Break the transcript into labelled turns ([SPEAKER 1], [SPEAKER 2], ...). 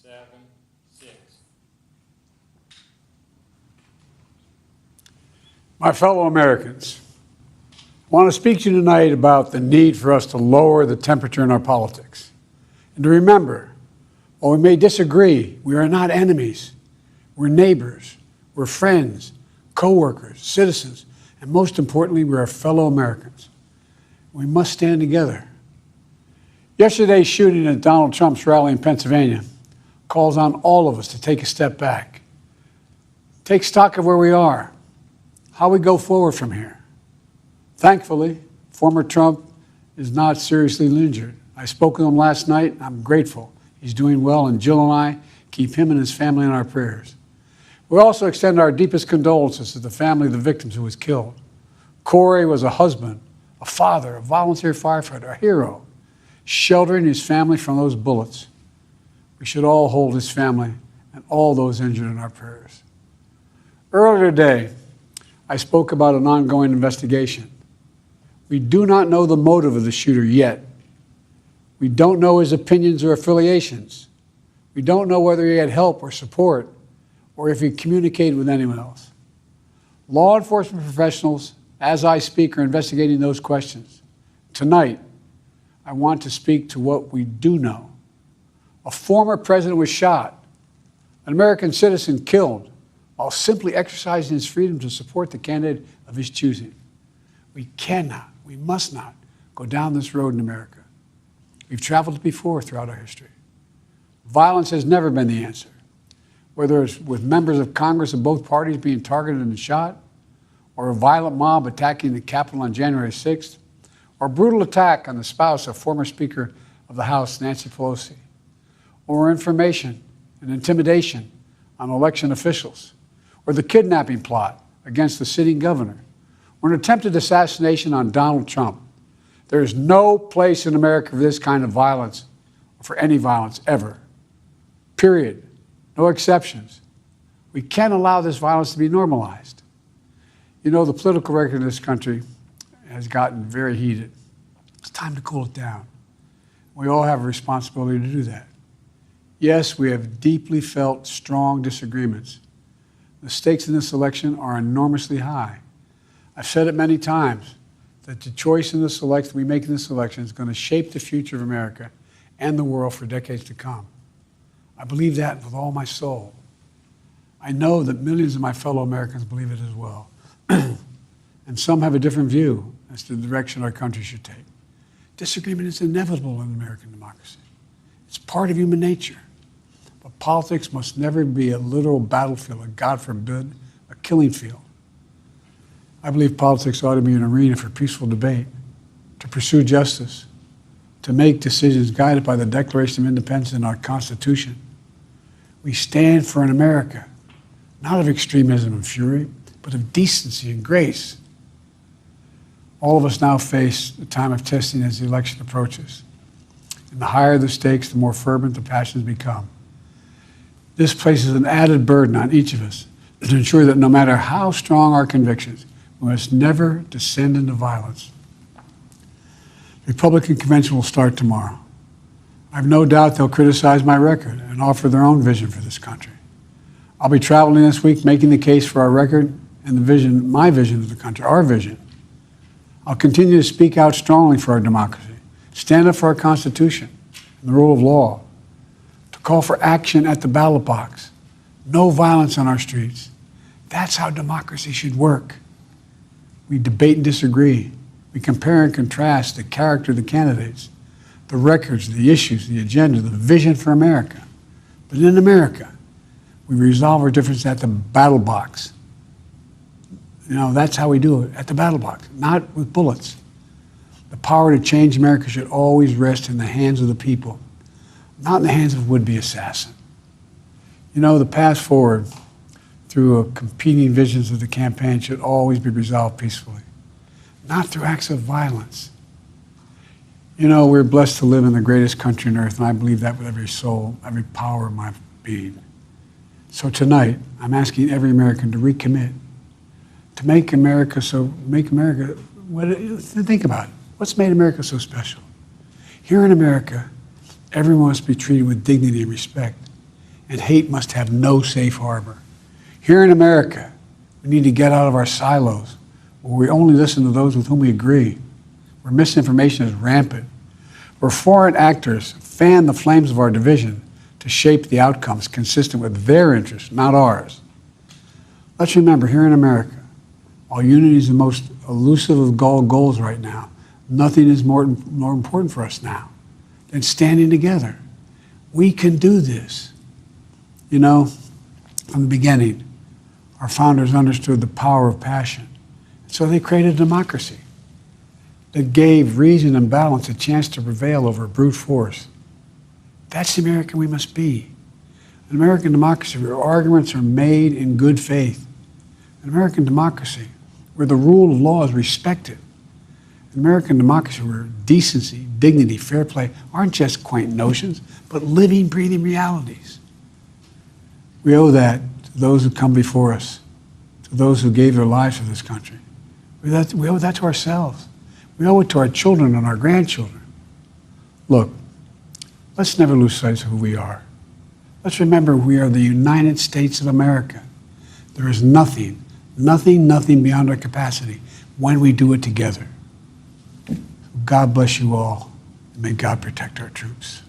[SPEAKER 1] 7, 6.
[SPEAKER 2] My fellow Americans, I want to speak to you tonight about the need for us to lower the temperature in our politics. And to remember, while we may disagree, we are not enemies. We're neighbors, we're friends, co-workers, citizens, and most importantly, we're our fellow Americans. We must stand together. Yesterday's shooting at Donald Trump's rally in Pennsylvania calls on all of us to take a step back, take stock of where we are, how we go forward from here. Thankfully, former Trump is not seriously injured. I spoke with him last night. I'm grateful. He's doing well, and Jill and I keep him and his family in our prayers. We also extend our deepest condolences to the family of the victims who was killed. Corey was a husband, a father, a volunteer firefighter, a hero, sheltering his family from those bullets. We should all hold his family and all those injured in our prayers. Earlier today, I spoke about an ongoing investigation. We do not know the motive of the shooter yet. We don't know his opinions or affiliations. We don't know whether he had help or support, or if he communicated with anyone else. Law enforcement professionals, as I speak, are investigating those questions. Tonight, I want to speak to what we do know. A former president was shot, an American citizen killed, while simply exercising his freedom to support the candidate of his choosing. We cannot, we must not go down this road in America. We've traveled before throughout our history. Violence has never been the answer. Whether it's with members of Congress of both parties being targeted and shot, or a violent mob attacking the Capitol on January 6th, or a brutal attack on the spouse of former Speaker of the House, Nancy Pelosi, or information and intimidation on election officials, or the kidnapping plot against the sitting governor, or an attempted assassination on Donald Trump. There is no place in America for this kind of violence, or for any violence ever. Period. No exceptions. We can't allow this violence to be normalized. You know, the political record in this country has gotten very heated. It's time to cool it down. We all have a responsibility to do that. Yes, we have deeply felt strong disagreements. The stakes in this election are enormously high. I've said it many times that the choice in this election we make in this election is going to shape the future of America and the world for decades to come. I believe that with all my soul. I know that millions of my fellow Americans believe it as well. And some have a different view as to the direction our country should take. Disagreement is inevitable in American democracy. It's part of human nature. But politics must never be a literal battlefield, or God forbid, a killing field. I believe politics ought to be an arena for peaceful debate, to pursue justice, to make decisions guided by the Declaration of Independence and our Constitution. We stand for an America, not of extremism and fury, but of decency and grace. All of us now face a time of testing as the election approaches. And the higher the stakes, the more fervent the passions become. This places an added burden on each of us to ensure that no matter how strong our convictions, we must never descend into violence. The Republican convention will start tomorrow. I have no doubt they'll criticize my record and offer their own vision for this country. I'll be traveling this week making the case for our record and the vision, my vision of the country, our vision. I'll continue to speak out strongly for our democracy, stand up for our Constitution and the rule of law, to call for action at the ballot box, no violence on our streets. That's how democracy should work. We debate and disagree. We compare and contrast the character of the candidates, the records, the issues, the agenda, the vision for America. But in America, we resolve our differences at the battle box. You know, that's how we do it, at the battle box, not with bullets. The power to change America should always rest in the hands of the people, not in the hands of a would-be assassin. You know, the path forward through competing visions of the campaign should always be resolved peacefully, not through acts of violence. You know, we're blessed to live in the greatest country on earth, and I believe that with every soul, every power of my being. So tonight, I'm asking every American to recommit, to think about it. What's made America so special? Here in America, everyone must be treated with dignity and respect. and hate must have no safe harbor. Here in America, we need to get out of our silos, where we only listen to those with whom we agree, where misinformation is rampant, where foreign actors fan the flames of our division to shape the outcomes consistent with their interests, not ours. Let's remember, here in America, while unity is the most elusive of goals right now, nothing is more important for us now than standing together. We can do this. You know, from the beginning, our founders understood the power of passion. So they created a democracy that gave reason and balance a chance to prevail over brute force. That's the American we must be. An American democracy where arguments are made in good faith. An American democracy where the rule of law is respected. An American democracy where decency, dignity, fair play aren't just quaint notions, but living, breathing realities. We owe that to those who come before us, to those who gave their lives for this country. We owe that to ourselves. We owe it to our children and our grandchildren. Look, let's never lose sight of who we are. Let's remember we are the United States of America. There is nothing beyond our capacity when we do it together. God bless you all, and may God protect our troops.